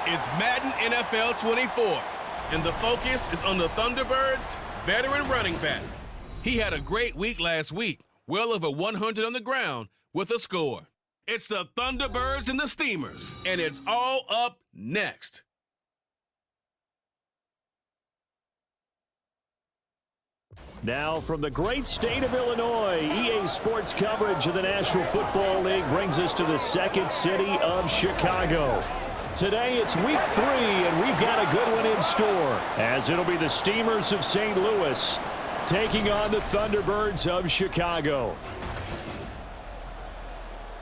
It's Madden NFL 24, and the focus is on the Thunderbirds' veteran running back. He had a great week last week, well over 100 on the ground with a score. It's the Thunderbirds and the Steamers, and it's all up next. Now from the great state of Illinois, EA Sports coverage of the National Football League brings us to the second city of Chicago. Today it's week 3, and we've got a good one in store, as it'll be the Steamers of St. Louis taking on the Thunderbirds of Chicago.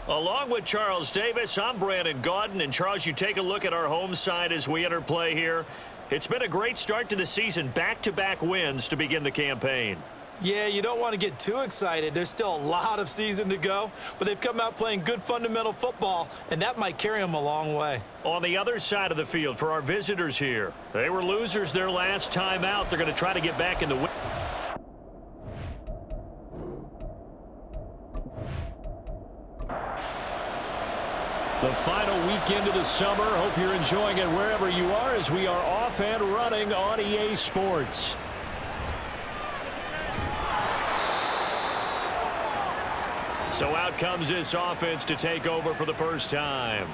Along with Charles Davis, I'm Brandon Gaudin. And Charles, you take a look at our home side as we enter play here. It's been a great start to the season, back-to-back wins to begin the campaign. Yeah, you don't want to get too excited. There's still a lot of season to go, but they've come out playing good fundamental football, and that might carry them a long way. On the other side of the field for our visitors here, they were losers their last time out. They're going to try to get back in the win. The final weekend of the summer. Hope you're enjoying it wherever you are, as we are off and running on EA Sports. So out comes this offense to take over for the first time.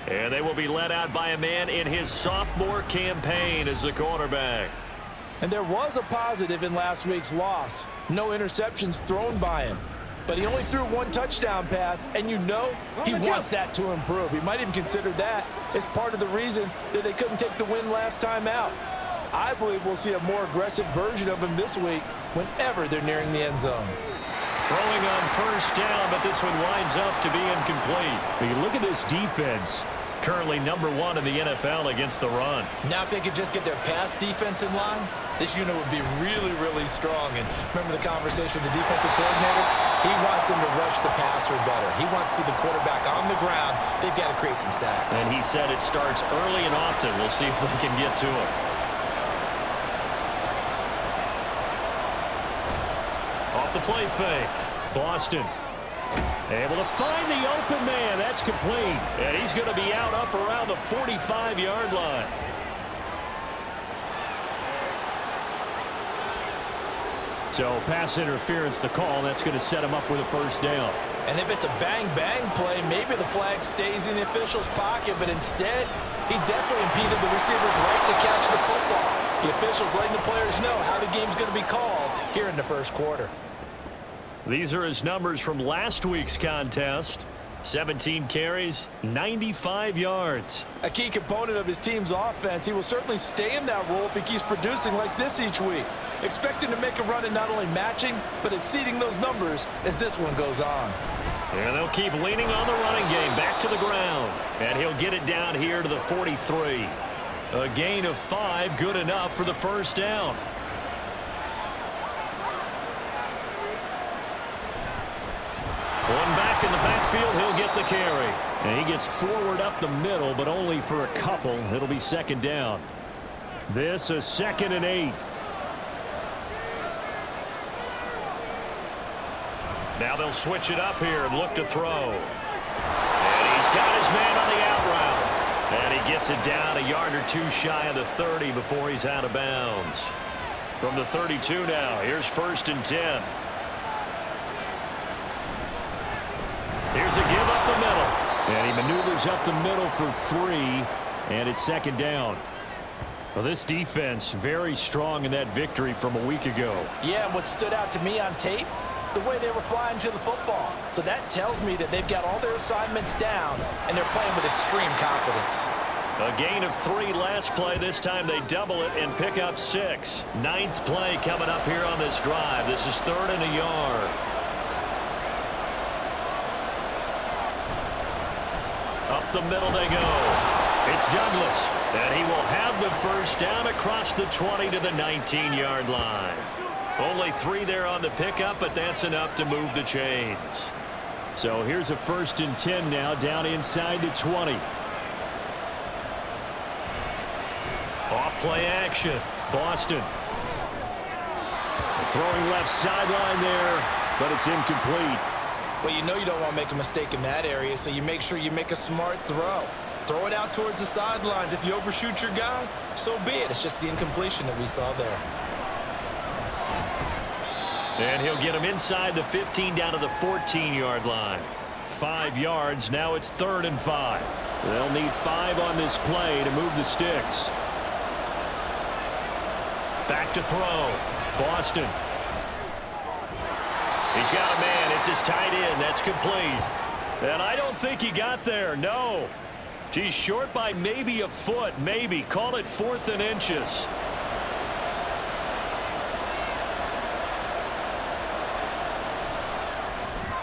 And they will be led out by a man in his sophomore campaign as the quarterback. And there was a positive in last week's loss. No interceptions thrown by him. But he only threw one touchdown pass, and you know he wants that to improve. He might even consider that as part of the reason that they couldn't take the win last time out. I believe we'll see a more aggressive version of him this week whenever they're nearing the end zone. Throwing on first down, but this one winds up to be incomplete. You look at this defense. Currently #1 in the NFL against the run. Now if they could just get their pass defense in line, this unit would be really, really strong. And remember the conversation with the defensive coordinator? He wants them to rush the passer better. He wants to see the quarterback on the ground. They've got to create some sacks. And he said it starts early and often. We'll see if they can get to it. Off the play fake. Boston able to find the open man. That's complete. And he's going to be out up around the 45-yard line. So pass interference the call. That's going to set him up with a first down. And if it's a bang-bang play, maybe the flag stays in the official's pocket, but instead, he definitely impeded the receiver's right to catch the football. The officials letting the players know how the game's going to be called here in the first quarter. These are his numbers from last week's contest. 17 carries, 95 yards. A key component of his team's offense. He will certainly stay in that role if he keeps producing like this each week. Expect him to make a run in not only matching, but exceeding those numbers as this one goes on. And they'll keep leaning on the running game back to the ground. And he'll get it down here to the 43. A gain of 5, good enough for the first down. One back in the backfield, he'll get the carry. And he gets forward up the middle, but only for a couple. It'll be second down. This is 2nd and 8. Now they'll switch it up here and look to throw. And he's got his man on the out route. And he gets it down a yard or two shy of the 30 before he's out of bounds. From the 32 now, here's 1st and 10. Here's a give up the middle. And he maneuvers up the middle for 3, and it's second down. Well, this defense very strong in that victory from a week ago. Yeah, and what stood out to me on tape, the way they were flying to the football. So that tells me that they've got all their assignments down, and they're playing with extreme confidence. A gain of 3 last play. This time they double it and pick up 6. 9th play coming up here on this drive. This is 3rd and a yard. Up the middle they go. It's Douglas. And he will have the first down across the 20 to the 19-yard line. Only 3 there on the pickup, but that's enough to move the chains. So here's a 1st and 10 now, down inside the 20. Off play action. Boston. Throwing left sideline there, but it's incomplete. Well, you know you don't want to make a mistake in that area, so you make sure you make a smart throw. Throw it out towards the sidelines. If you overshoot your guy, so be it. It's just the incompletion that we saw there. And he'll get him inside the 15 down to the 14-yard line. 5 yards. Now it's 3rd and 5. They'll need 5 on this play to move the sticks. Back to throw. Boston. He's got a man. It's his tight end. That's complete. And I don't think he got there. No. He's short by maybe a foot. Maybe. Call it 4th and inches.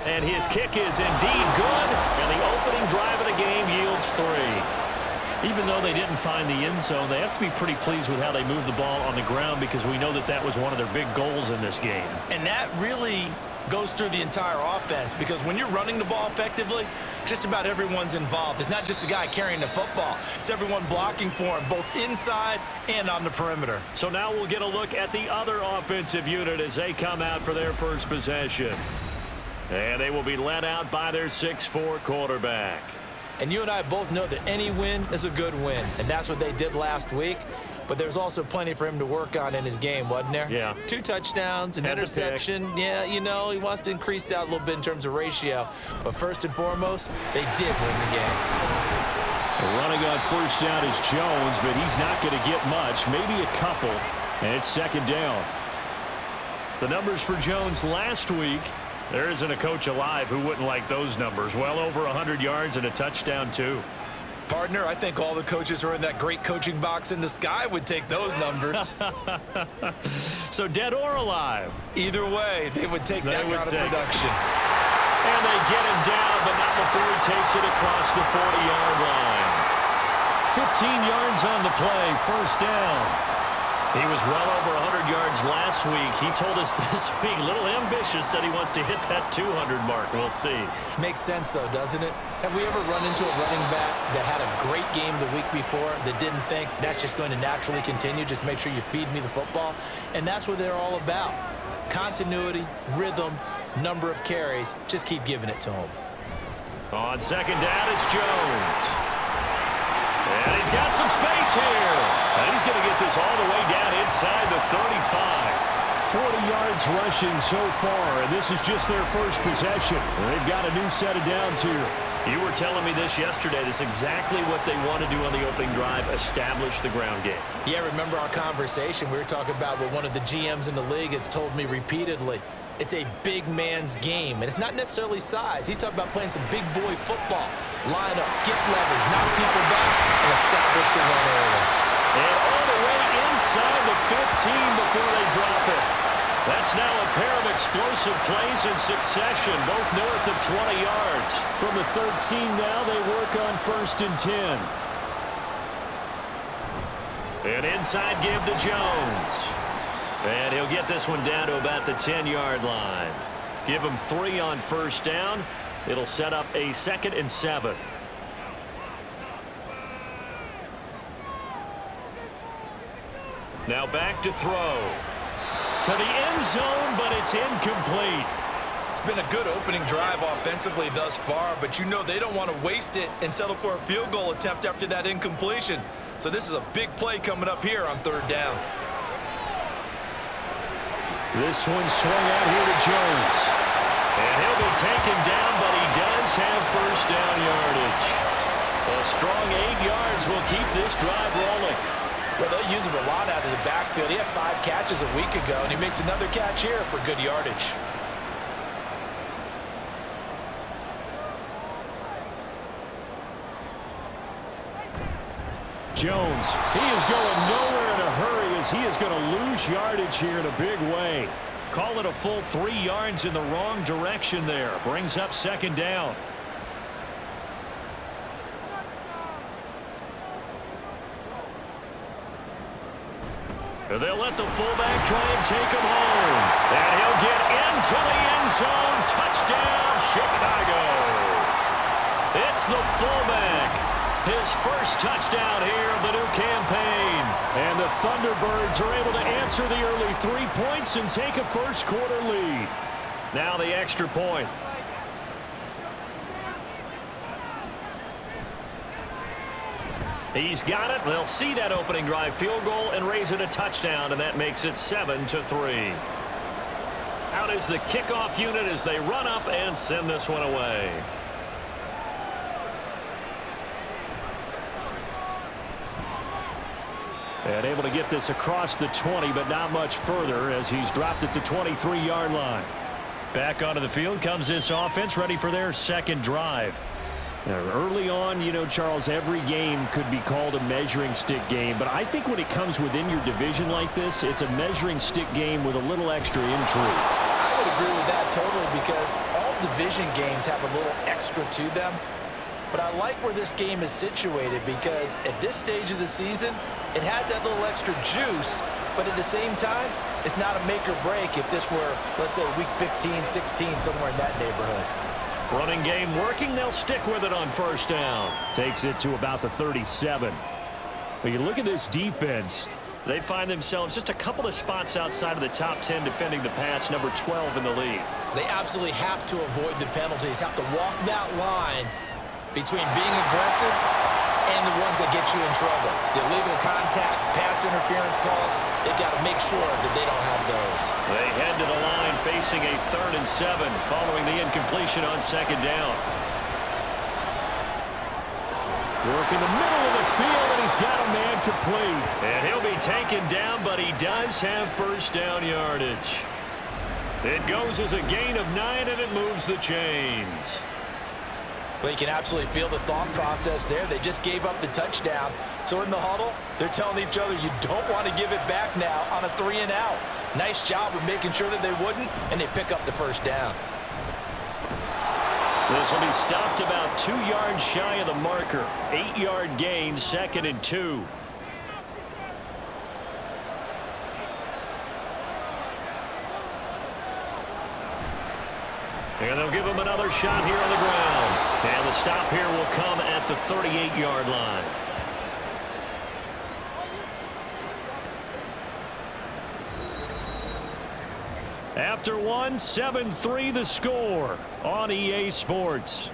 And his kick is indeed good. And the opening drive of the game yields 3. Even though they didn't find the end zone, they have to be pretty pleased with how they moved the ball on the ground, because we know that that was one of their big goals in this game. And that really goes through the entire offense, because when you're running the ball effectively, just about everyone's involved. It's not just the guy carrying the football. It's everyone blocking for him, both inside and on the perimeter. So now we'll get a look at the other offensive unit as they come out for their first possession. And they will be led out by their 6'4" quarterback. And you and I both know that any win is a good win, and that's what they did last week. But there's also plenty for him to work on in his game, wasn't there? Yeah. 2 touchdowns, an interception. Yeah, you know, he wants to increase that a little bit in terms of ratio. But first and foremost, they did win the game. Running on first down is Jones, but he's not going to get much, maybe a couple, and it's 2nd down. The numbers for Jones last week, there isn't a coach alive who wouldn't like those numbers. Well over 100 yards and a touchdown, too. Partner, I think all the coaches who are in that great coaching box in the sky would take those numbers. So dead or alive? Either way, they would take that kind of production. And they get him down, but not before he takes it across the 40-yard line. 15 yards on the play, 1st down. He was well over 100 yards last week. He told us this week, a little ambitious, said he wants to hit that 200 mark. We'll see. Makes sense, though, doesn't it? Have we ever run into a running back that had a great game the week before that didn't think that's just going to naturally continue? Just make sure you feed me the football. And that's what they're all about. Continuity, rhythm, number of carries. Just keep giving it to him. On 2nd down, it's Jones. And he's got some space here. And he's going to get this all the way down inside the 35. 40 yards rushing so far, and this is just their first possession. They've got a new set of downs here. You were telling me this yesterday. This is exactly what they want to do on the opening drive, establish the ground game. Yeah, remember our conversation? We were talking about what one of the GMs in the league has told me repeatedly. It's a big man's game, and it's not necessarily size. He's talking about playing some big boy football. Line up, get leverage, knock people back, and establish the run early. And all the way inside the 15 before they drop it. That's now a pair of explosive plays in succession, both north of 20 yards. From the 13 now, they work on 1st and 10. An inside give to Jones. And he'll get this one down to about the 10-yard line. Give him 3 on 1st down. It'll set up a 2nd and 7. Now back to throw. To the end zone, but it's incomplete. It's been a good opening drive offensively thus far, but you know they don't want to waste it and settle for a field goal attempt after that incompletion. So this is a big play coming up here on 3rd down. This one swung out here to Jones. And he'll be taken down, but he does have 1st down yardage. A strong 8 yards will keep this drive rolling. Well, they'll use him a lot out of the backfield. He had 5 catches a week ago, and he makes another catch here for good yardage. Jones, he is going nowhere in a hurry as he is going to lose yardage here in a big way. Call it a full 3 yards in the wrong direction there. Brings up 2nd down. And they'll let the fullback try and take him home. And he'll get into the end zone. Touchdown, Chicago. It's the fullback. His first touchdown here of the new campaign. And the Thunderbirds are able to answer the early 3 points and take a first-quarter lead. Now the extra point. He's got it. They'll see that opening drive field goal and raise it a touchdown, and that makes it 7-3. Out is the kickoff unit as they run up and send this one away. And able to get this across the 20, but not much further as he's dropped it to 23-yard line. Back onto the field comes this offense, ready for their second drive. Now, early on, you know, Charles, every game could be called a measuring stick game, but I think when it comes within your division like this, it's a measuring stick game with a little extra intrigue. I would agree with that totally because all division games have a little extra to them. But I like where this game is situated because at this stage of the season, it has that little extra juice, but at the same time, it's not a make or break if this were, let's say, week 15, 16, somewhere in that neighborhood. Running game working. They'll stick with it on first down. Takes it to about the 37. But you look at this defense. They find themselves just a couple of spots outside of the top 10 defending the pass, number 12 in the league. They absolutely have to avoid the penalties, have to walk that line between being aggressive and the ones that get you in trouble. The illegal contact, pass interference calls, they've got to make sure that they don't have those. They head to the line facing a 3rd and 7 following the incompletion on second down. Work in the middle of the field, and he's got a man complete. And he'll be taken down, but he does have first down yardage. It goes as a gain of 9, and it moves the chains. Well, you can absolutely feel the thought process there. They just gave up the touchdown. So in the huddle, they're telling each other, you don't want to give it back now on a 3 and out. Nice job of making sure that they wouldn't, and they pick up the first down. This will be stopped about 2 yards shy of the marker. 8-yard gain, 2nd and 2. And they'll give him another shot here on the ground. And the stop here will come at the 38-yard line. After 7-3 the score on EA Sports.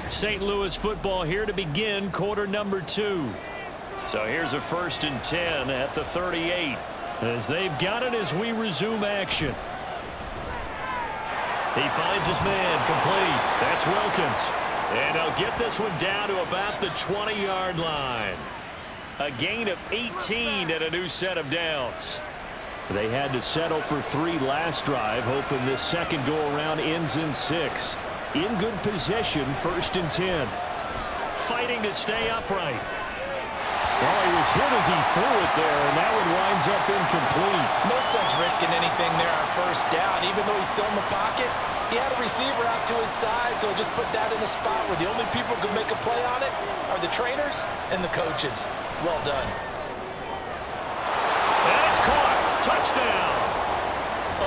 St. Louis football here to begin quarter number 2. So here's a 1st and 10 at the 38. As they've got it as we resume action. He finds his man complete. That's Wilkins. And he'll get this one down to about the 20-yard line. A gain of 18 and a new set of downs. They had to settle for 3 last drive, hoping this second go-around ends in 6. In good possession, 1st and 10. Fighting to stay upright. Well, he was hit as he threw it there, and that one winds up incomplete. No sense risking anything there on first down. Even though he's still in the pocket, he had a receiver out to his side, so just put that in a spot where the only people who can make a play on it are the trainers and the coaches. Well done. And it's caught. Touchdown.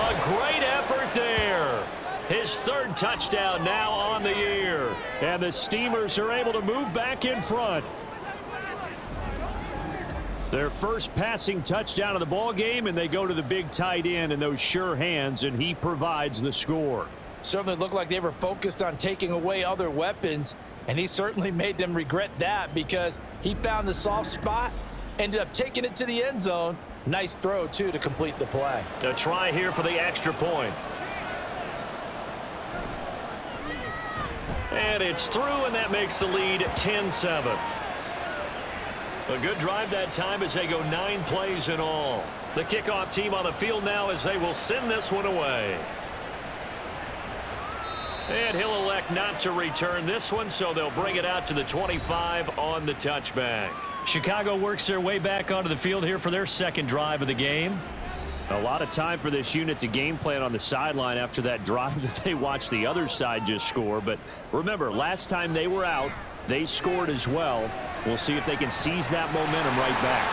A great effort there. His 3rd touchdown now on the year. And the Steamers are able to move back in front. Their first passing touchdown of the ball game, and they go to the big tight end in those sure hands, and he provides the score. Certainly looked like they were focused on taking away other weapons, and he certainly made them regret that because he found the soft spot, ended up taking it to the end zone. Nice throw, too, to complete the play. A try here for the extra point. And it's through, and that makes the lead 10-7. A good drive that time as they go 9 plays in all. The kickoff team on the field now as they will send this one away. And he'll elect not to return this one, so they'll bring it out to the 25 on the touchback. Chicago works their way back onto the field here for their 2nd drive of the game. A lot of time for this unit to game plan on the sideline after that drive that they watched the other side just score. But remember, last time they were out, they scored as well. We'll see if they can seize that momentum right back.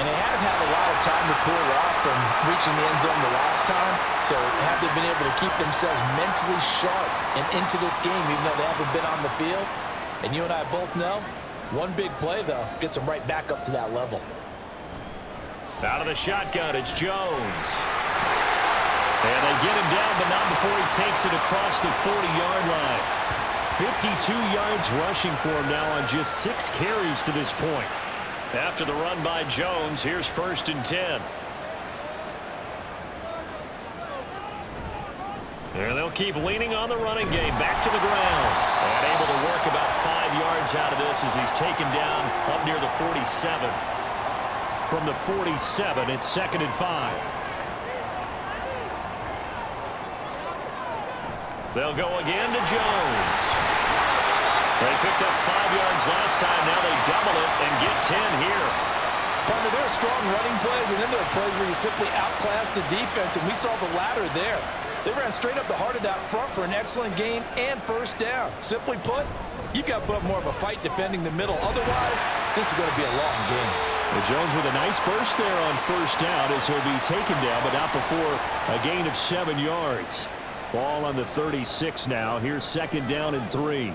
And they have had a lot of time to cool off from reaching the end zone the last time. So have they been able to keep themselves mentally sharp and into this game even though they haven't been on the field? And you and I both know, one big play, though, gets them right back up to that level. Out of the shotgun, it's Jones. And they get him down, but not before he takes it across the 40-yard line. 52 yards rushing for him now on just 6 carries to this point. After the run by Jones, here's 1st and 10. And they'll keep leaning on the running game. Back to the ground. And able to work about 5 yards out of this as he's taken down up near the 47. From the 47, it's 2nd and 5. They'll go again to Jones. They picked up 5 yards last time. Now they double it and get 10 here. Partner, there are strong running plays, and then there are plays where you simply outclass the defense, and we saw the latter there. They ran straight up the heart of that front for an excellent gain and 1st down. Simply put, you've got to put up more of a fight defending the middle. Otherwise, this is going to be a long game. Well, Jones with a nice burst there on 1st down as he'll be taken down, but not before a gain of 7 yards. Ball on the 36 now. Here's 2nd down and 3.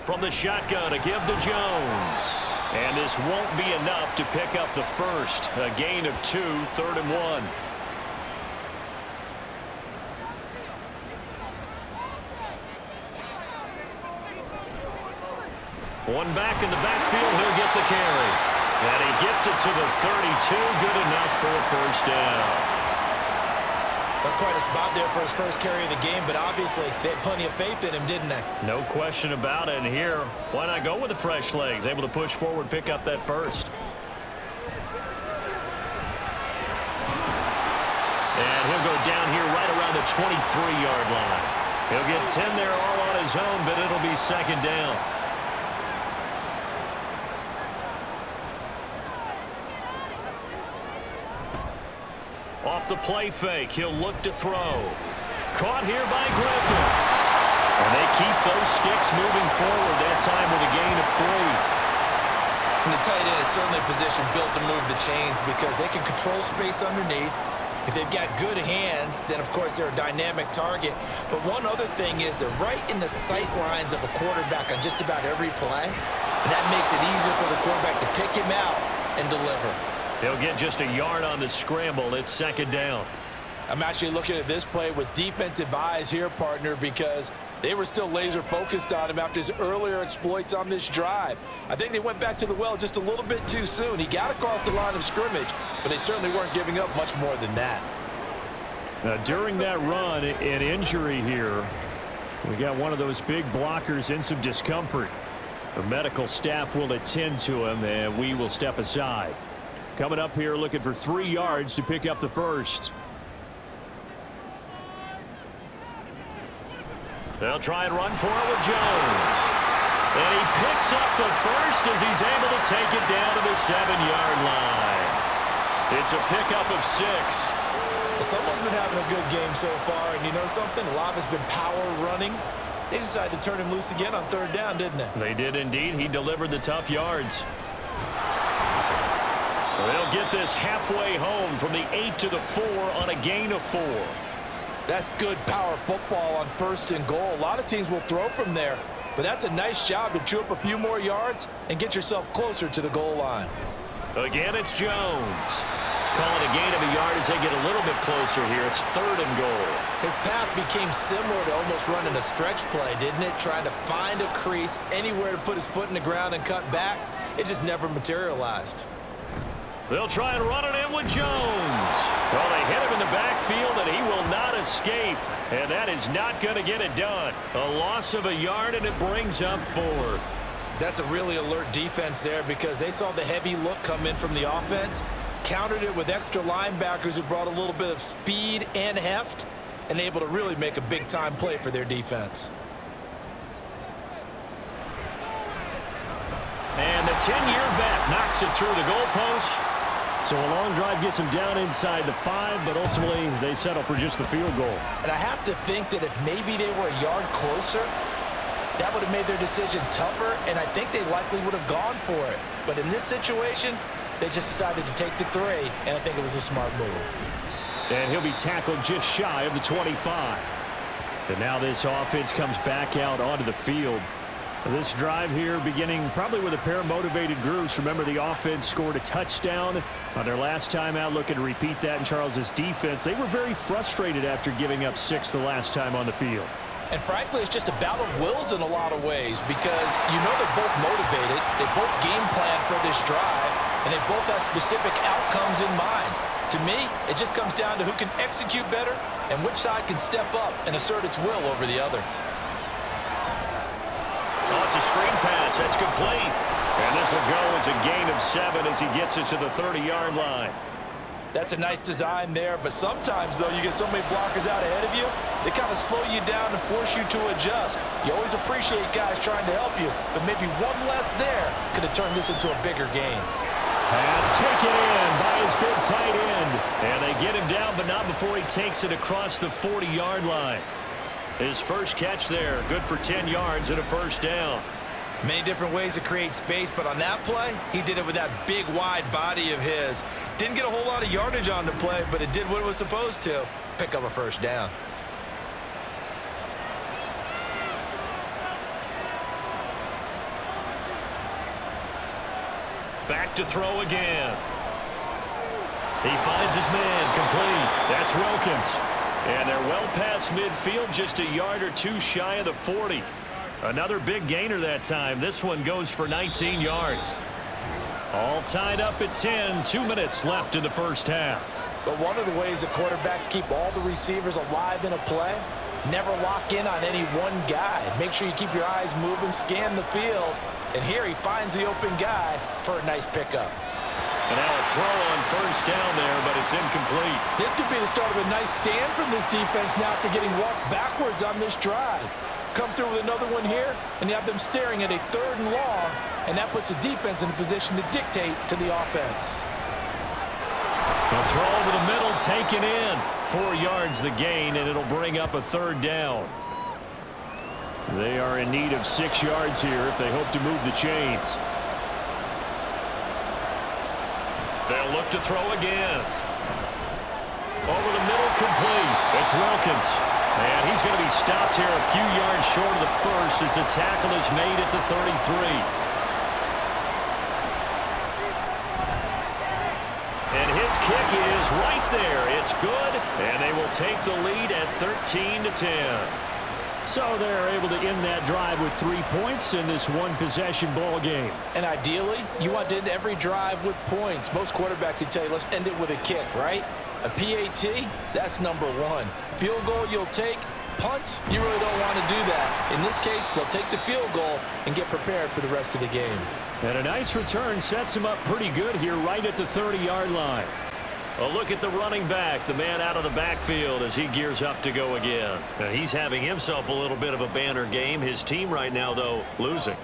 From the shotgun, a give to Jones. And this won't be enough to pick up the first. A gain of 2, 3rd and 1. One back in the backfield, he'll get the carry. And he gets it to the 32, good enough for a 1st down. That's quite a spot there for his first carry of the game, but obviously they had plenty of faith in him, didn't they? No question about it. And here, why not go with the fresh legs? Able to push forward, pick up that first. And he'll go down here right around the 23-yard line. He'll get 10 there all on his own, but it'll be 2nd down. Off the play fake, he'll look to throw. Caught here by Griffin. And they keep those sticks moving forward, that time with a gain of 3. And the tight end is certainly a position built to move the chains because they can control space underneath. If they've got good hands, then of course they're a dynamic target. But one other thing is they're right in the sight lines of a quarterback on just about every play. And that makes it easier for the quarterback to pick him out and deliver. He'll get just a yard on the scramble. It's 2nd down. I'm actually looking at this play with defensive eyes here, partner, because they were still laser focused on him after his earlier exploits on this drive. I think they went back to the well just a little bit too soon. He got across the line of scrimmage, but they certainly weren't giving up much more than that. Now, during that run, an injury here. We got one of those big blockers in some discomfort. The medical staff will attend to him, and we will step aside. Coming up here looking for 3 yards to pick up the first. They'll try and run for it with Jones. And he picks up the first as he's able to take it down to the 7-yard line. It's a pickup of 6. Someone's been having a good game so far, and you know something? A lot of it's been power running. They decided to turn him loose again on 3rd down, didn't they? They did indeed. He delivered the tough yards. They'll get this halfway home from the 8 to the 4 on a gain of 4. That's good power football on 1st and goal. A lot of teams will throw from there, but that's a nice job to chew up a few more yards and get yourself closer to the goal line. Again, it's Jones. Calling a gain of a yard as they get a little bit closer here. It's 3rd and goal. His path became similar to almost running a stretch play, didn't it? Trying to find a crease, anywhere to put his foot in the ground and cut back. It just never materialized. They'll try and run it in with Jones. Well, they hit him in the backfield, and he will not escape. And that is not going to get it done. A loss of a yard, and it brings up 4th. That's a really alert defense there because they saw the heavy look come in from the offense, countered it with extra linebackers who brought a little bit of speed and heft, and able to really make a big-time play for their defense. And the 10-year vet knocks it through the goalpost. So a long drive gets him down inside the 5, but ultimately they settle for just the field goal. And I have to think that if maybe they were a yard closer, that would have made their decision tougher, and I think they likely would have gone for it. But in this situation, they just decided to take the 3, and I think it was a smart move. And he'll be tackled just shy of the 25. And now this offense comes back out onto the field. This drive here beginning probably with a pair of motivated groups. Remember, the offense scored a touchdown on their last time out. Looking to repeat that in Charles's defense. They were very frustrated after giving up 6 the last time on the field. And frankly, it's just a battle of wills in a lot of ways because you know they're both motivated, they both game plan for this drive, and they both have specific outcomes in mind. To me, it just comes down to who can execute better and which side can step up and assert its will over the other. Oh, it's a screen pass. That's complete. And this will go as a gain of 7 as he gets it to the 30-yard line. That's a nice design there, but sometimes, though, you get so many blockers out ahead of you, they kind of slow you down and force you to adjust. You always appreciate guys trying to help you, but maybe one less there could have turned this into a bigger game. Pass taken in by his big tight end. And they get him down, but not before he takes it across the 40-yard line. His first catch there, good for 10 yards and a first down. Many different ways to create space, but on that play, he did it with that big, wide body of his. Didn't get a whole lot of yardage on the play, but it did what it was supposed to. Pick up a first down. Back to throw again. He finds his man complete. That's Wilkins. And they're well past midfield, just a yard or two shy of the 40. Another big gainer that time. This one goes for 19 yards. All tied up at 10. 2 minutes left in the first half. But one of the ways that quarterbacks keep all the receivers alive in a play, never lock in on any one guy. Make sure you keep your eyes moving, scan the field. And here he finds the open guy for a nice pickup. And now a throw on first down there, but it's incomplete. This could be the start of a nice stand from this defense now after getting walked backwards on this drive. Come through with another one here, and you have them staring at a 3rd and long, and that puts the defense in a position to dictate to the offense. A throw over the middle, taken in. 4 yards the gain, and it'll bring up a 3rd down. They are in need of 6 yards here if they hope to move the chains. They'll look to throw again. Over the middle, complete. It's Wilkins. And he's going to be stopped here a few yards short of the first as the tackle is made at the 33. And his kick is right there. It's good, and they will take the lead at 13-10. So they're able to end that drive with 3 points in this one-possession ball game. And ideally, you want to end every drive with points. Most quarterbacks would tell you, let's end it with a kick, right? A PAT, that's number 1. Field goal you'll take. Punts, you really don't want to do that. In this case, they'll take the field goal and get prepared for the rest of the game. And a nice return sets him up pretty good here right at the 30-yard line. A look at the running back, the man out of the backfield as he gears up to go again. Now, he's having himself a little bit of a banner game. His team right now, though, losing.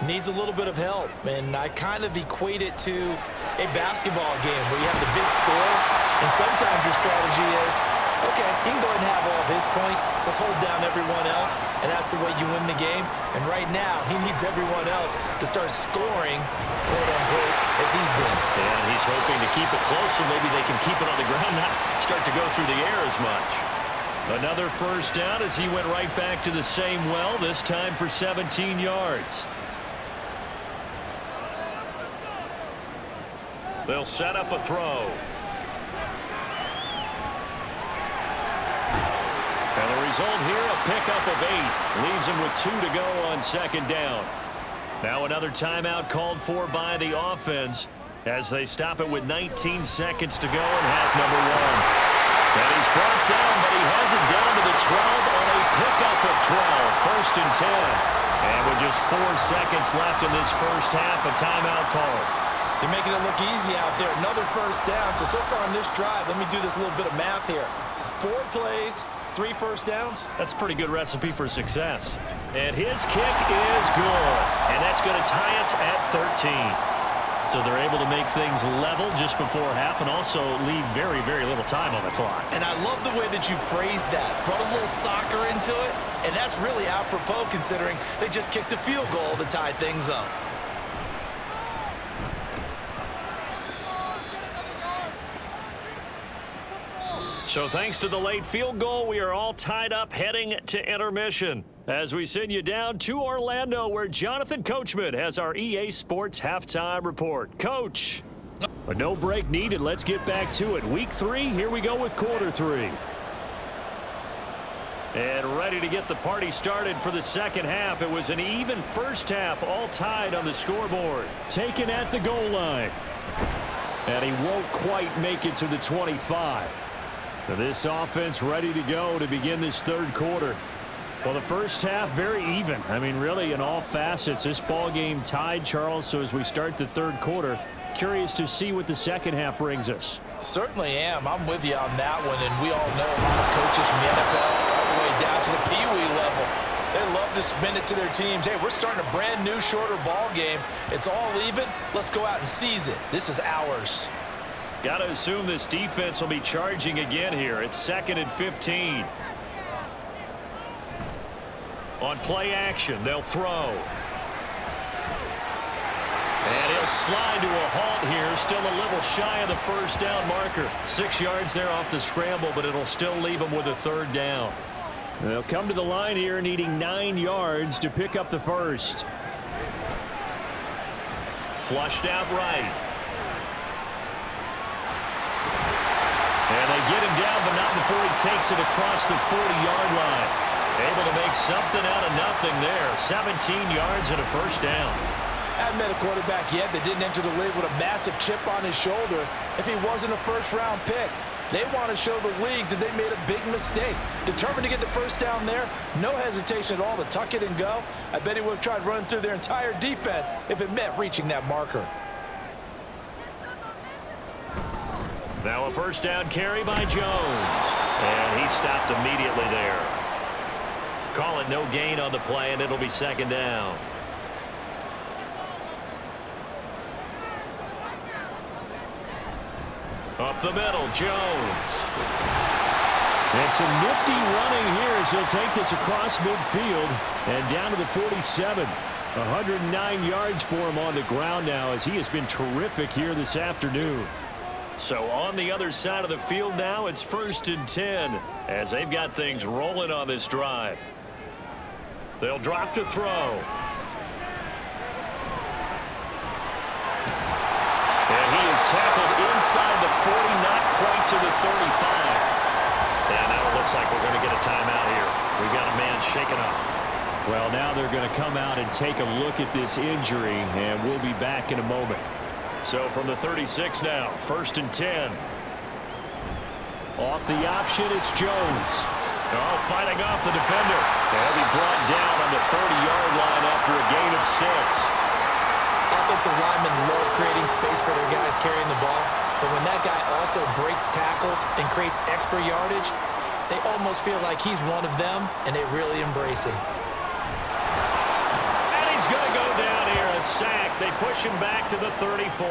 Needs a little bit of help, and I kind of equate it to a basketball game where you have the big score, and sometimes your strategy is, okay, he can go ahead and have all of his points. Let's hold down everyone else, and that's the way you win the game. And right now, he needs everyone else to start scoring, quote-unquote, as he's been. And he's hoping to keep it close so maybe they can keep it on the ground, not start to go through the air as much. Another first down as he went right back to the same well, this time for 17 yards. They'll set up a throw. And the result here, a pickup of 8. Leaves him with 2 to go on second down. Now another timeout called for by the offense as they stop it with 19 seconds to go in half number 1. And he's brought down, but he has it down to the 12 on a pickup of 12. First and 10. And with just 4 seconds left in this first half, a timeout call. They're making it look easy out there. Another first down. So far on this drive, let me do this little bit of math here. 4 plays, 3 first downs. That's a pretty good recipe for success. And his kick is good. And that's going to tie us at 13. So they're able to make things level just before half and also leave very, very little time on the clock. And I love the way that you phrased that. Brought a little soccer into it. And that's really apropos considering they just kicked a field goal to tie things up. So thanks to the late field goal, we are all tied up heading to intermission. As we send you down to Orlando, where Jonathan Coachman has our EA Sports Halftime Report. Coach, a no break needed. Let's get back to it. Week 3, here we go with quarter 3. And ready to get the party started for the second half. It was an even first half, all tied on the scoreboard. Taken at the goal line. And he won't quite make it to the 25. Now this offense ready to go to begin this third quarter. Well, the first half very even. I mean, really in all facets. This ball game tied, Charles. So as we start the third quarter, curious to see what the second half brings us. Certainly am. I'm with you on that one. And we all know a lot of coaches from the NFL all the way down to the Pee-wee level. They love to spin it to their teams. Hey, we're starting a brand new, shorter ball game. It's all even. Let's go out and seize it. This is ours. Got to assume this defense will be charging again here. It's 2nd and 15. On play action, they'll throw. And he'll slide to a halt here. Still a little shy of the first down marker. 6 yards there off the scramble, but it'll still leave him with a third down. They'll come to the line here needing 9 yards to pick up the first. Flushed out right. And they get him down, but not before he takes it across the 40-yard line. Able to make something out of nothing there. 17 yards and a first down. Haven't met a quarterback yet that didn't enter the league with a massive chip on his shoulder if he wasn't a first-round pick. They want to show the league that they made a big mistake. Determined to get the first down there, no hesitation at all to tuck it and go. I bet he would have tried running through their entire defense if it meant reaching that marker. Now a first down carry by Jones. And he stopped immediately there. Call it no gain on the play, and it'll be second down. Up the middle, Jones. And some nifty running here as he'll take this across midfield and down to the 47. 109 yards for him on the ground now as he has been terrific here this afternoon. So on the other side of the field now, it's 1st and 10 as they've got things rolling on this drive. They'll drop to throw. And he is tackled inside the 40, not quite to the 35. And now it looks like we're going to get a timeout here. We've got a man shaken up. Well, now they're going to come out and take a look at this injury, and we'll be back in a moment. So from the 36 now, 1st and 10. Off the option, it's Jones. Oh, fighting off the defender. They'll be brought down on the 30-yard line after a gain of 6. Offensive linemen love creating space for their guys carrying the ball, but when that guy also breaks tackles and creates extra yardage, they almost feel like he's one of them, and they really embrace him. And he's going to go down here, a sack. They push him back to the 34.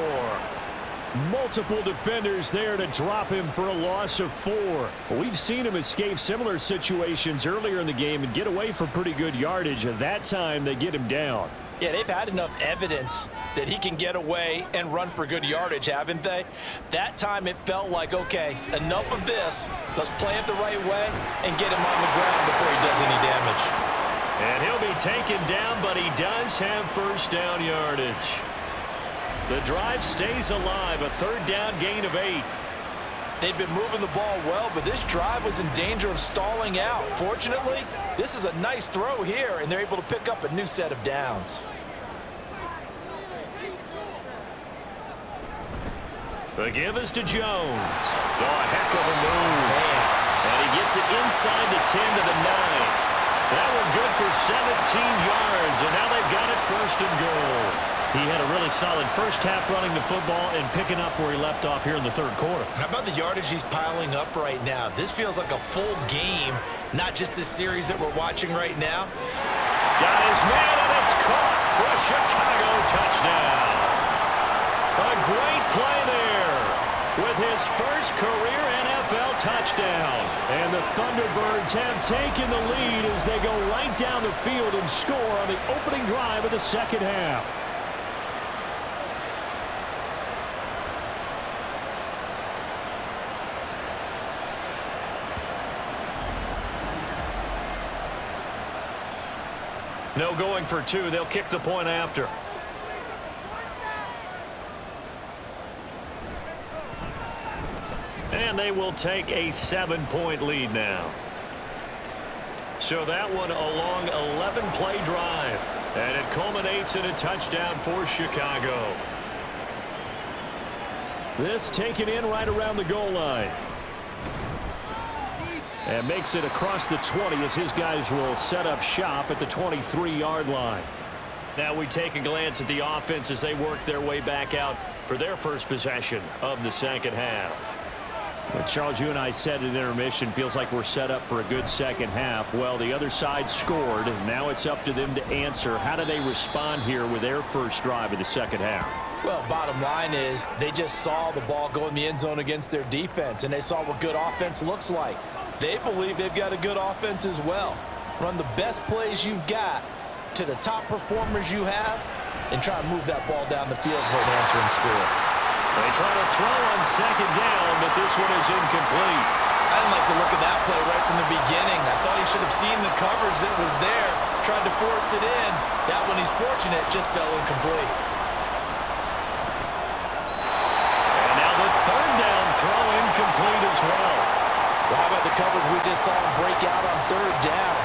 Multiple defenders there to drop him for a loss of 4. We've seen him escape similar situations earlier in the game and get away for pretty good yardage. At that time, they get him down. Yeah, they've had enough evidence that he can get away and run for good yardage, haven't they? That time it felt like, okay, enough of this. Let's play it the right way and get him on the ground before he does any damage. And he'll be taken down, but he does have first down yardage. The drive stays alive, a third down gain of 8. They've been moving the ball well, but this drive was in danger of stalling out. Fortunately, this is a nice throw here, and they're able to pick up a new set of downs. The give is to Jones. Oh, a heck of a move. Man. And he gets it inside the 10 to the 9. That one good for 17 yards, and now they've got it 1st and goal. He had a really solid first half running the football and picking up where he left off here in the third quarter. How about the yardage he's piling up right now? This feels like a full game, not just this series that we're watching right now. Got his man, and it's caught for a Chicago touchdown. A great play there with his first career NFL touchdown. And the Thunderbirds have taken the lead as they go right down the field and score on the opening drive of the second half. No going for 2. They'll kick the point after. And they will take a 7-point lead now. So that one a long 11-play drive. And it culminates in a touchdown for Chicago. This taken in right around the goal line. And makes it across the 20 as his guys will set up shop at the 23-yard line. Now we take a glance at the offense as they work their way back out for their first possession of the second half. Well, Charles, you and I said at intermission, feels like we're set up for a good second half. Well, the other side scored. Now it's up to them to answer. How do they respond here with their first drive of the second half? Well, bottom line is they just saw the ball go in the end zone against their defense, and they saw what good offense looks like. They believe they've got a good offense as well. Run the best plays you've got to the top performers you have and try to move that ball down the field for an answering score. They try to throw on second down, but this one is incomplete. I didn't like the look of that play right from the beginning. I thought he should have seen the coverage that was there, tried to force it in. That one, he's fortunate, just fell incomplete. And now the third down throw incomplete as well. Well, how about the coverage we just saw him break out on third down?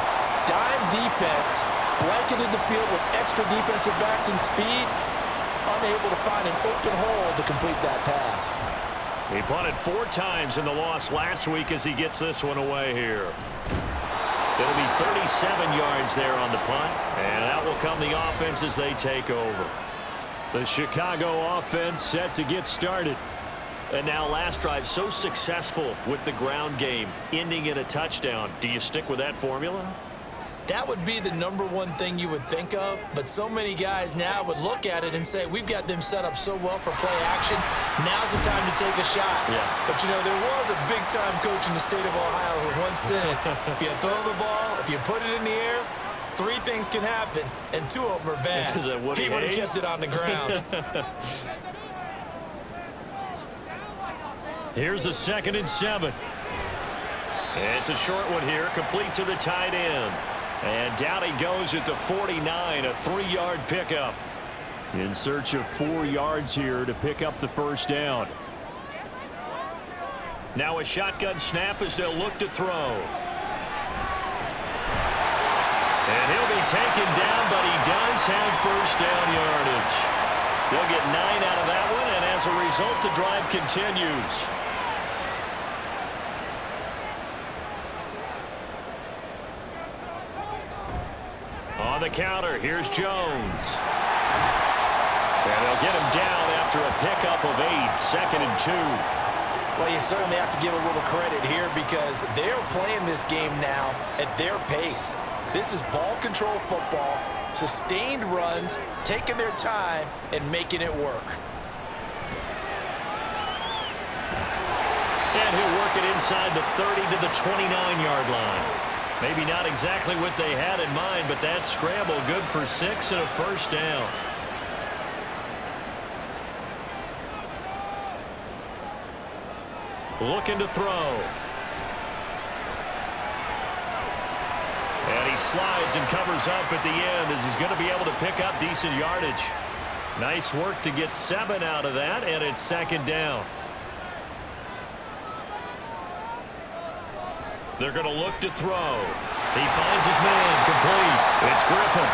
Dime defense, blanketed the field with extra defensive backs and speed, unable to find an open hole to complete that pass. He punted 4 times in the loss last week as he gets this one away here. It'll be 37 yards there on the punt, and that will come the offense as they take over. The Chicago offense set to get started. And now last drive so successful with the ground game, ending in a touchdown. Do you stick with that formula? That would be the #1 thing you would think of, but so many guys now would look at it and say, we've got them set up so well for play action, now's the time to take a shot. Yeah. But, you know, there was a big-time coach in the state of Ohio who once said, if you throw the ball, if you put it in the air, 3 things can happen, and 2 of them are bad. Is that Woody He would have Hayes? kept it on the ground. Here's a 2nd and 7. It's a short one here, complete to the tight end. And down he goes at the 49, a 3-yard pickup. In search of 4 yards here to pick up the first down. Now a shotgun snap as they'll look to throw. And he'll be taken down, but he does have first down yardage. They'll get 9 out of that one, and as a result, the drive continues. On the counter, here's Jones. And they'll get him down after a pickup of 8, 2nd and 2. Well, you certainly have to give a little credit here because they're playing this game now at their pace. This is ball control football, sustained runs, taking their time, and making it work. And he'll work it inside the 30 to the 29-yard line. Maybe not exactly what they had in mind, but that scramble good for 6 and a first down. Looking to throw. And he slides and covers up at the end as he's going to be able to pick up decent yardage. Nice work to get 7 out of that, and it's 2nd down. They're going to look to throw. He finds his man, complete. It's Griffin.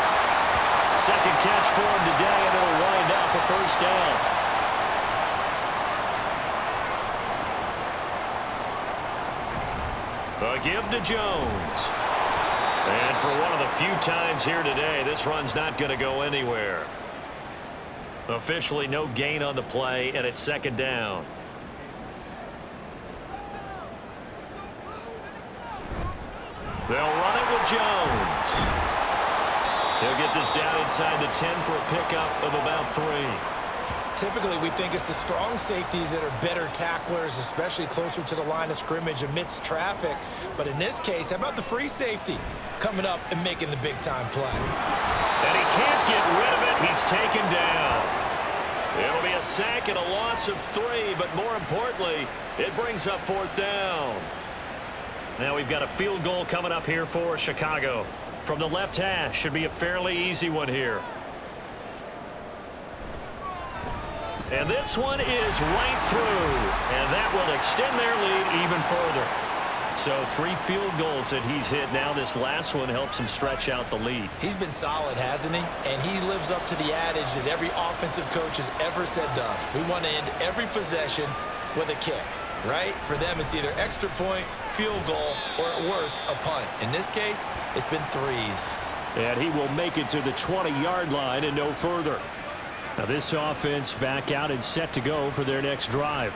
2nd catch for him today, and it'll wind up a first down. A give to Jones. And for one of the few times here today, this run's not going to go anywhere. Officially no gain on the play, and it's 2nd down. They'll run it with Jones. He'll get this down inside the 10 for a pickup of about 3. Typically, we think it's the strong safeties that are better tacklers, especially closer to the line of scrimmage amidst traffic. But in this case, how about the free safety coming up and making the big-time play? And he can't get rid of it. He's taken down. It'll be a sack and a loss of 3, but more importantly, it brings up 4th down. Now we've got a field goal coming up here for Chicago. From the left hash, should be a fairly easy one here. And this one is right through, and that will extend their lead even further. So 3 field goals that he's hit now. This last one helps him stretch out the lead. He's been solid, hasn't he? And he lives up to the adage that every offensive coach has ever said to us. We want to end every possession with a kick, right? For them, it's either extra point, field goal, or at worst, a punt. In this case, it's been 3s. And he will make it to the 20-yard line and no further. Now this offense back out and set to go for their next drive.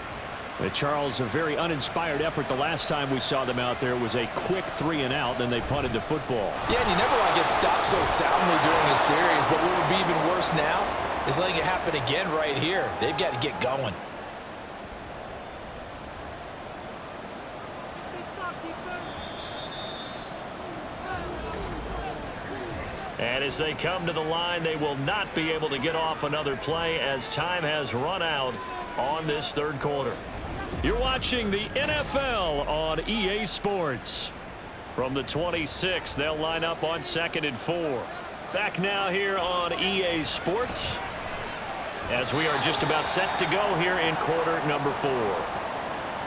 Charles, a very uninspired effort the last time we saw them out there. It was a quick 3-and-out, then they punted the football. Yeah, and you never want to get stopped so soundly during a series, but what would be even worse now is letting it happen again right here. They've got to get going. And as they come to the line, they will not be able to get off another play as time has run out on this third quarter. You're watching the NFL on EA Sports. From the 26, they'll line up on 2nd and 4. Back now here on EA Sports as we are just about set to go here in quarter number 4.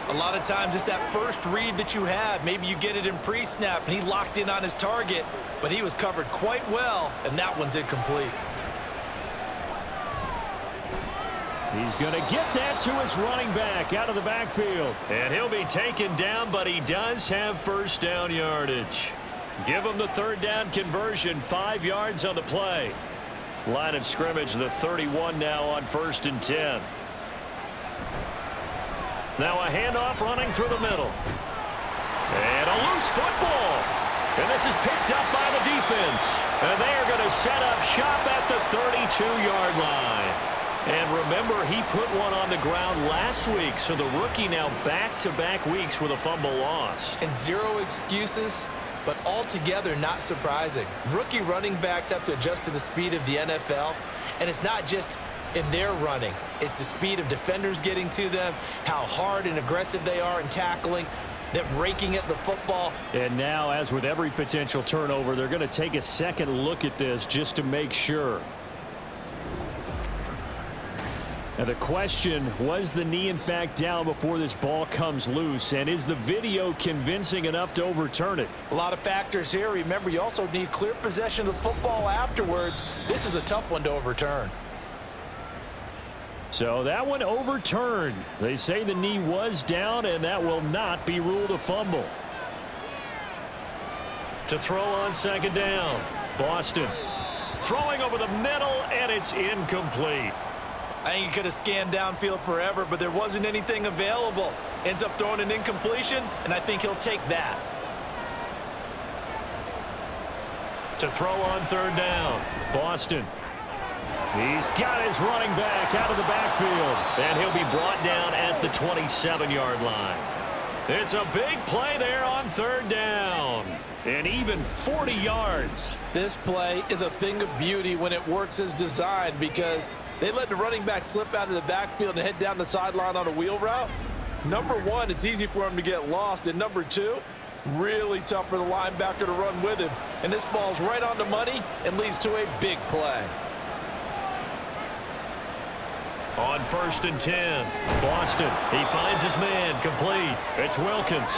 A lot of times it's that first read that you have. Maybe you get it in pre-snap and he locked in on his target, but he was covered quite well, and that one's incomplete. He's going to get that to his running back out of the backfield. And he'll be taken down, but he does have first down yardage. Give him the third down conversion, 5 yards on the play. Line of scrimmage, the 31 now on 1st and 10. Now a handoff running through the middle. And a loose football. And this is picked up by the defense. And they are going to set up shop at the 32-yard line. And remember, he put one on the ground last week, so the rookie now back-to-back weeks with a fumble lost. And 0 excuses, but altogether not surprising. Rookie running backs have to adjust to the speed of the NFL, and it's not just in their running. It's the speed of defenders getting to them, how hard and aggressive they are in tackling, them raking at the football. And now, as with every potential turnover, they're going to take a second look at this just to make sure. Now the question, was the knee in fact down before this ball comes loose, and is the video convincing enough to overturn it? A lot of factors here. Remember, you also need clear possession of the football afterwards. This is a tough one to overturn. So that one overturned. They say the knee was down, and that will not be ruled a fumble. To throw on 2nd down, Boston throwing over the middle, and it's incomplete. I think he could have scanned downfield forever, but there wasn't anything available. Ends up throwing an incompletion, and I think he'll take that. To throw on 3rd down, Boston. He's got his running back out of the backfield. And he'll be brought down at the 27-yard line. It's a big play there on 3rd down. And even 40 yards. This play is a thing of beauty when it works as designed, because they let the running back slip out of the backfield and head down the sideline on a wheel route. Number one, it's easy for him to get lost. And number two, really tough for the linebacker to run with him. And this ball's right on the money and leads to a big play. On 1st and 10, Boston. He finds his man, complete. It's Wilkins.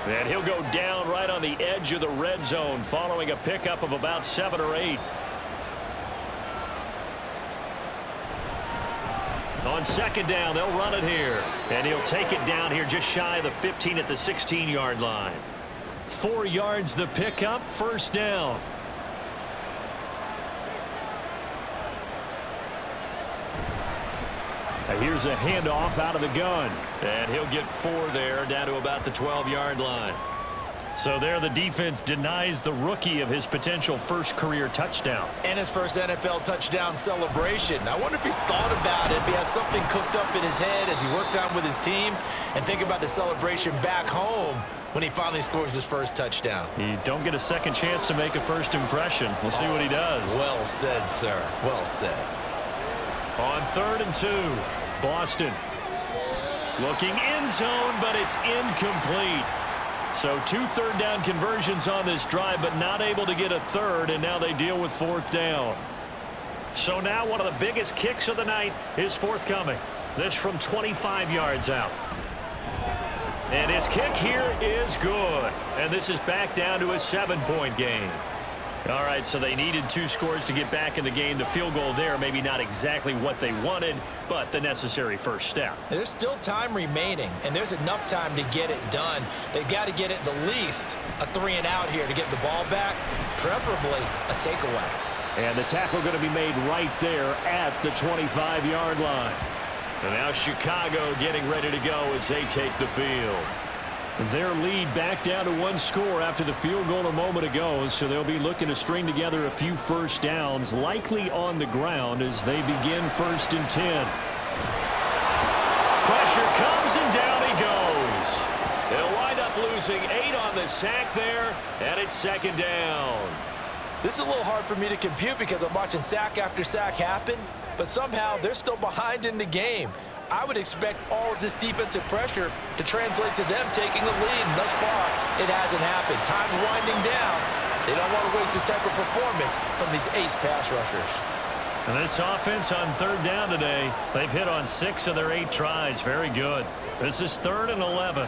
And he'll go down right on the edge of the red zone following a pickup of about 7 or 8. On 2nd down, they'll run it here. And he'll take it down here just shy of the 15 at the 16-yard line. 4 yards the pickup, 1st down. Here's a handoff out of the gun. And he'll get 4 there, down to about the 12-yard line. So there the defense denies the rookie of his potential first career touchdown. And his first NFL touchdown celebration. I wonder if he's thought about it, if he has something cooked up in his head as he worked on with his team, and think about the celebration back home when he finally scores his first touchdown. You don't get a second chance to make a first impression. We'll see what he does. Well said, sir. Well said. On 3rd and 2, Boston looking end zone, but it's incomplete. So 2 3rd down conversions on this drive, but not able to get a 3rd, and now they deal with 4th down. So now one of the biggest kicks of the night is forthcoming. This from 25 yards out. And his kick here is good. And this is back down to a 7-point game. All right, so they needed 2 scores to get back in the game. The field goal there, maybe not exactly what they wanted, but the necessary first step. There's still time remaining, and there's enough time to get it done. They've got to get it the least a 3-and-out here to get the ball back, preferably a takeaway. And the tackle going to be made right there at the 25-yard line. And now Chicago getting ready to go as they take the field. Their lead back down to 1 score after the field goal a moment ago, so they'll be looking to string together a few first downs, likely on the ground as they begin 1st and 10. Pressure comes and down he goes. They'll wind up losing 8 on the sack there, and it's 2nd down. This is a little hard for me to compute because I'm watching sack after sack happen, but somehow they're still behind in the game. I would expect all of this defensive pressure to translate to them taking a lead, and thus far, it hasn't happened. Time's winding down. They don't want to waste this type of performance from these ace pass rushers. And this offense on 3rd down today, they've hit on 6 of their 8 tries. Very good. This is 3rd and 11.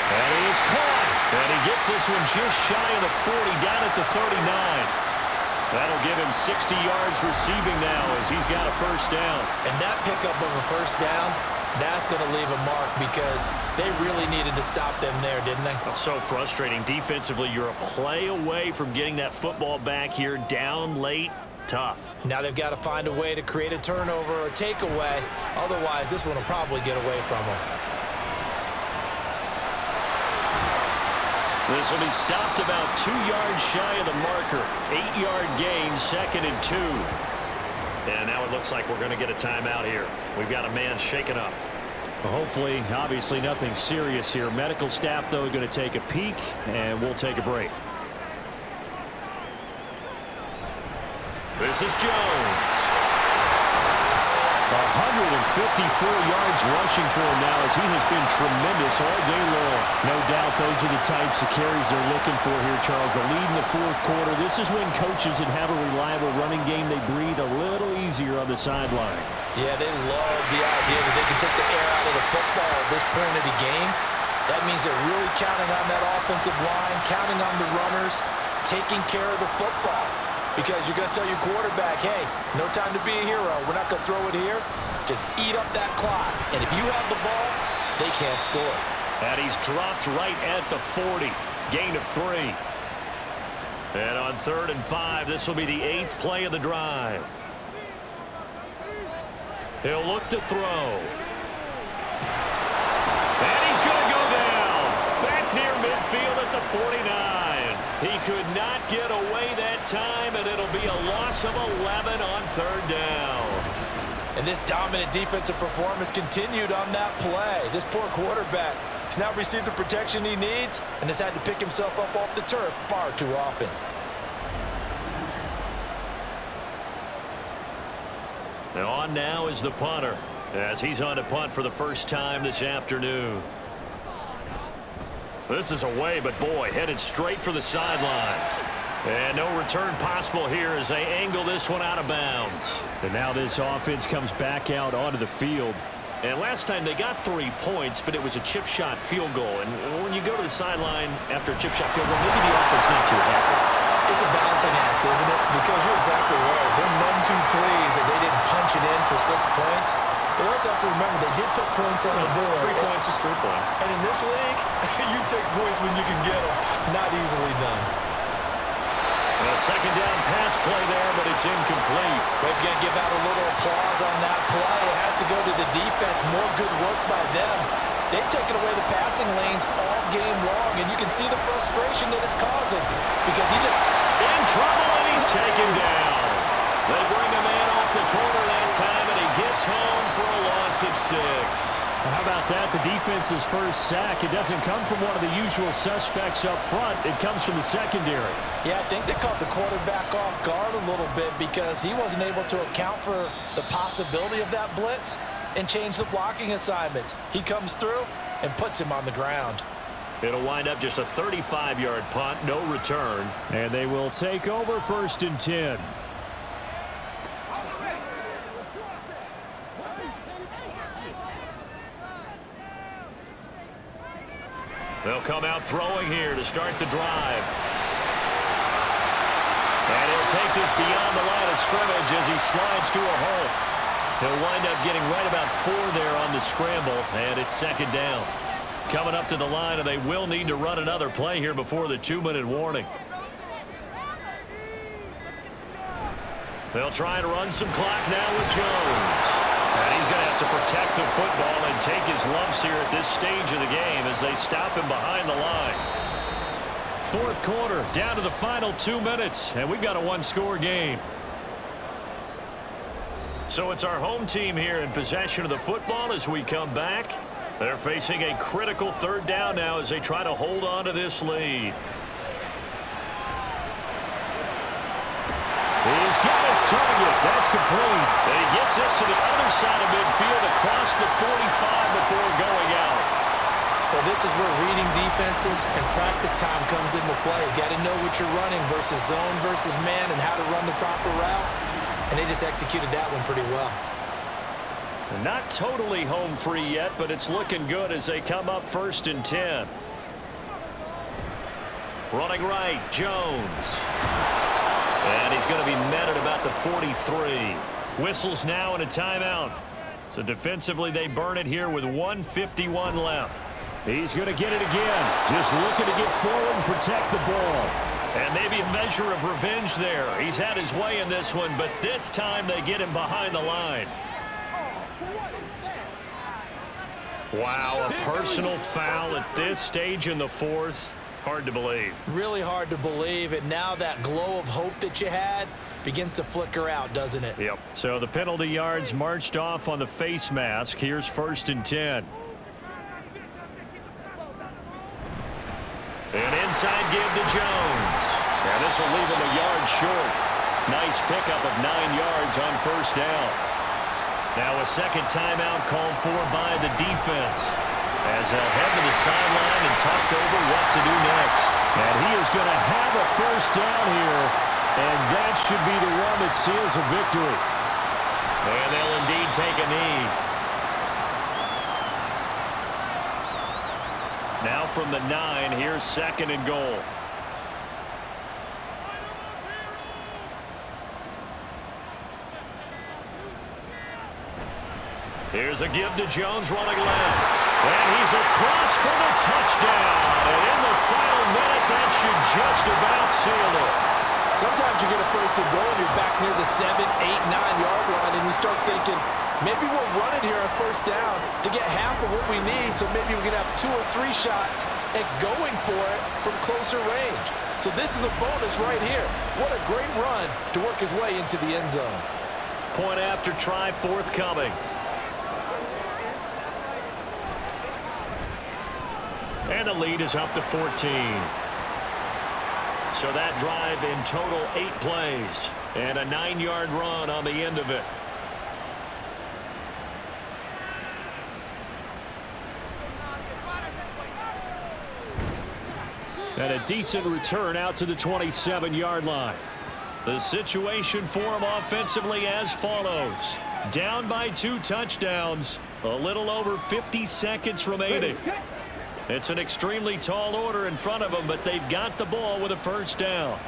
And he is caught. And he gets this one just shy of the 40, down at the 39. That'll give him 60 yards receiving now as he's got a first down. And that pickup of a first down, that's going to leave a mark because they really needed to stop them there, didn't they? So frustrating. Defensively, you're a play away from getting that football back here down late. Tough. Now they've got to find a way to create a turnover or a takeaway. Otherwise, this one will probably get away from them. This will be stopped about 2 yards shy of the marker. 8-yard gain, 2nd and 2. And now it looks like we're going to get a timeout here. We've got a man shaken up. Well, hopefully, obviously nothing serious here. Medical staff, though, going to take a peek, and we'll take a break. This is Jones. 154 yards rushing for him now as he has been tremendous all day long. No doubt those are the types of carries they're looking for here, Charles. The lead in the 4th quarter. This is when coaches that have a reliable running game, they breathe a little easier on the sideline. Yeah, they love the idea that they can take the air out of the football at this point of the game. That means they're really counting on that offensive line, counting on the runners, taking care of the football. Because you're going to tell your quarterback, hey, no time to be a hero. We're not going to throw it here. Just eat up that clock. And if you have the ball, they can't score. And he's dropped right at the 40. Gain of 3. And on 3rd and 5, this will be the 8th play of the drive. He'll look to throw. And he's going to go down. Back near midfield at the 49. He could not get away that time, and it'll be a loss of 11 on 3rd down. And this dominant defensive performance continued on that play. This poor quarterback has now received the protection he needs and has had to pick himself up off the turf far too often. Now on now is the punter as he's on to punt for the first time this afternoon. This is away, but boy, headed straight for the sidelines. And no return possible here as they angle this one out of bounds. And now this offense comes back out onto the field. And last time they got 3 points, but it was a chip shot field goal. And when you go to the sideline after a chip shot field goal, maybe the offense not too happy. It's a balancing act, isn't it? Because you're exactly right. They're none too pleased that they didn't punch it in for 6 points. But we also have to remember they did put points on the board. 3 points is 3 points. And in this league, you take points when you can get them. Not easily done. A 2nd down pass play there, but it's incomplete. We're going to give out a little applause on that play. It has to go to the defense. More good work by them. They've taken away the passing lanes all game long, and you can see the frustration that it's causing because he just in trouble, and he's taken down. They bring a man off the corner that time, and he gets home for a loss of 6. How about that? The defense's first sack. It doesn't come from one of the usual suspects up front. It comes from the secondary. Yeah, I think they caught the quarterback off guard a little bit because he wasn't able to account for the possibility of that blitz and change the blocking assignments. He comes through and puts him on the ground. It'll wind up just a 35-yard punt, no return. And they will take over 1st and 10. They'll come out throwing here to start the drive. And he'll take this beyond the line of scrimmage as he slides to a hole. He'll wind up getting right about 4 there on the scramble, and it's second down. Coming up to the line, and they will need to run another play here before the 2-minute warning. They'll try and run some clock now with Jones. And he's going to have to protect the football and take his lumps here at this stage of the game as they stop him behind the line. Fourth quarter, down to the final 2 minutes, and we've got a one-score game. So it's our home team here in possession of the football as we come back. They're facing a critical third down now as they try to hold on to this lead. He's got his target. That's complete. And he gets this to the other side of midfield across the 45 before going out. Well, this is where reading defenses and practice time comes into play. You got to know what you're running versus zone versus man and how to run the proper route. And they just executed that one pretty well. Not totally home free yet, but it's looking good as they come up 1st and 10. Running right, Jones. And he's going to be met at about the 43. Whistles now and a timeout. So defensively, they burn it here with 1:51 left. He's going to get it again. Just looking to get forward and protect the ball. And maybe a measure of revenge there. He's had his way in this one, but this time they get him behind the line. Wow, a personal foul at this stage in the fourth. Hard to believe. Really hard to believe, and now that glow of hope that you had begins to flicker out, doesn't it? Yep. So the penalty yards marched off on the face mask. Here's 1st and 10. An inside give to Jones. And this will leave him a yard short. Nice pickup of 9 yards on 1st down. Now a second timeout called for by the defense, as they'll head to the sideline and talk over what to do next. And he is going to have a 1st down here, and that should be the one that seals a victory. And they'll indeed take a knee. Now from the 9, here's 2nd and goal. Here's a give to Jones running left. And he's across for the touchdown. And in the final minute, that should just about seal it. Sometimes you get a 1st and goal and you're back near the 7, 8, 9-yard line, and you start thinking, maybe we'll run it here on 1st down to get half of what we need, so maybe we can have 2 or 3 shots at going for it from closer range. So this is a bonus right here. What a great run to work his way into the end zone. Point after try forthcoming. And the lead is up to 14. So that drive in total 8 plays. And a 9-yard run on the end of it. And a decent return out to the 27-yard line. The situation for him offensively as follows. Down by 2 touchdowns. A little over 50 seconds remaining. It's an extremely tall order in front of them, but they've got the ball with a 1st down.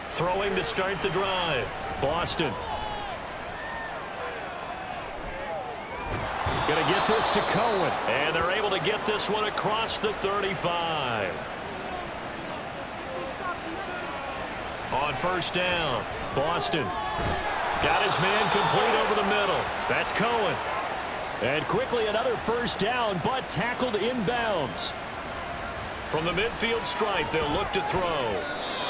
Throwing to start the drive. Boston. Going to get this to Cohen. And they're able to get this one across the 35. On 1st down, Boston. Got his man complete over the middle. That's Cohen. And quickly another 1st down, but tackled inbounds. From the midfield stripe, they'll look to throw.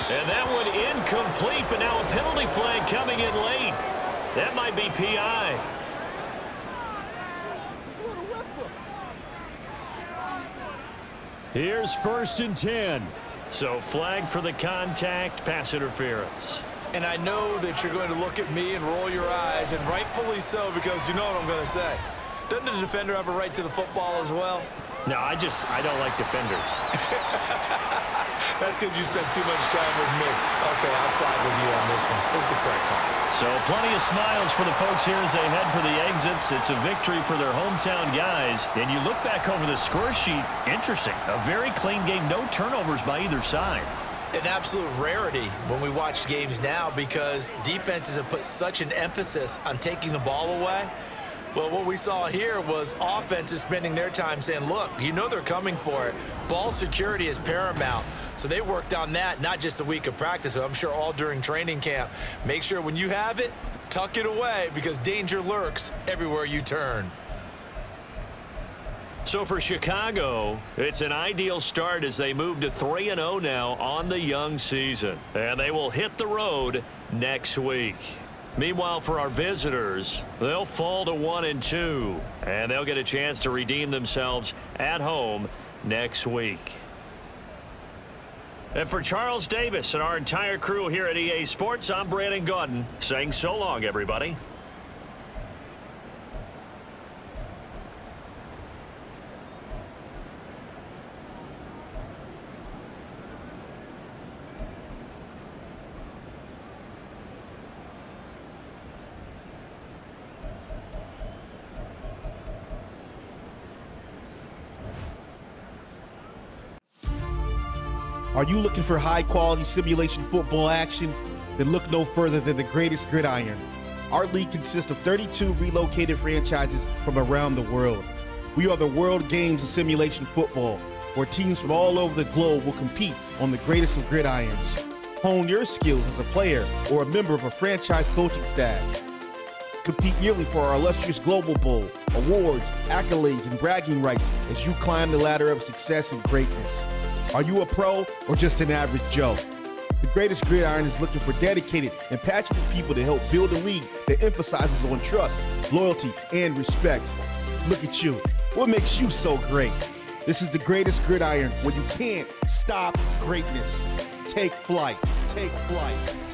And that one incomplete, but now a penalty flag coming in late. That might be PI. Here's 1st and 10. So flagged for the contact, pass interference. And I know that you're going to look at me and roll your eyes, and rightfully so, because you know what I'm going to say. Doesn't the defender have a right to the football as well? No, I don't like defenders. That's because you spent too much time with me. Okay, I'll side with you on this one. It's the correct call. So plenty of smiles for the folks here as they head for the exits. It's a victory for their hometown guys. And you look back over the score sheet, interesting. A very clean game, no turnovers by either side. An absolute rarity when we watch games now because defenses have put such an emphasis on taking the ball away. Well, what we saw here was offenses spending their time saying, look, you know they're coming for it. Ball security is paramount. So they worked on that, not just a week of practice, but I'm sure all during training camp. Make sure when you have it, tuck it away because danger lurks everywhere you turn. So for Chicago, it's an ideal start as they move to 3-0 now on the young season. And they will hit the road next week. Meanwhile, for our visitors, they'll fall to 1-2. And they'll get a chance to redeem themselves at home next week. And for Charles Davis and our entire crew here at EA Sports, I'm Brandon Gaudin saying so long, everybody. Are you looking for high-quality simulation football action? Then look no further than the greatest gridiron. Our league consists of 32 relocated franchises from around the world. We are the World Games of Simulation Football, where teams from all over the globe will compete on the greatest of gridirons. Hone your skills as a player or a member of a franchise coaching staff. Compete yearly for our illustrious Global Bowl, awards, accolades, and bragging rights as you climb the ladder of success and greatness. Are you a pro or just an average Joe? The Greatest Gridiron is looking for dedicated and passionate people to help build a league that emphasizes on trust, loyalty, and respect. Look at you. What makes you so great? This is the Greatest Gridiron, where you can't stop greatness. Take flight. Take flight.